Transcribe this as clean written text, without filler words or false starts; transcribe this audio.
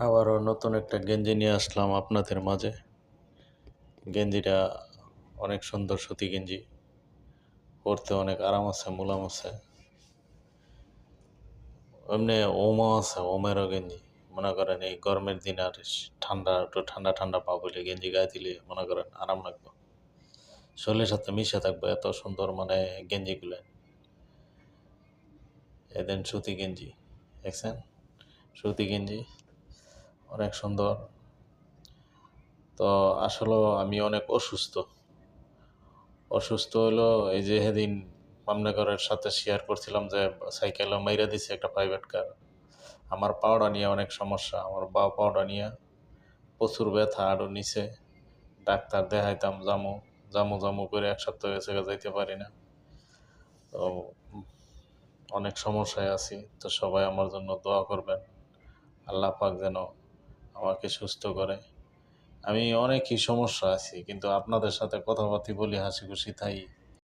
আবারও নতুন একটা গেঞ্জি নিয়ে আসলাম আপনাদের মাঝে। গেঞ্জিটা অনেক সুন্দর সুতি গেঞ্জি, পরতে অনেক আরাম আছে, মোলাম আছে। এমনি ওমও আছে, ওমেরও গেঞ্জি। মনে করেন এই গরমের দিন আর ঠান্ডা, একটু ঠান্ডা ঠান্ডা পাবো বলে গেঞ্জি গায়ে দিলে মনে করেন আরাম লাগবে, শরীরের সাথে মিশে থাকবে, এত সুন্দর মানে গেঞ্জিগুলো। এদেন সুতি গেঞ্জি দেখছেন, সুতি গেঞ্জি অনেক সুন্দর। তো আসলে আমি অনেক অসুস্থ হলো এই যে সেদিন পামনগরের সাথে শেয়ার করছিলাম যে সাইকেলে মাইরা দিছে একটা প্রাইভেট কার। আমার পাওটা নিয়ে অনেক সমস্যা, আমার বাঁ পাওটা নিয়ে প্রচুর ব্যথা, আরও নিচে ডাক্তার দেখাইতাম, জামু জামু জামু করে 1 সপ্তাহ গেছে, যাইতে পারি না। তো অনেক সমস্যায় আছি, তো সবাই আমার জন্য দোয়া করবেন, আল্লাহ পাক যেন আমাকে সুস্থ করে। আমি অনেকই সমস্যা আছি, কিন্তু আপনাদের সাথে কথাবার্তা বলি, হাসি খুশি থাই,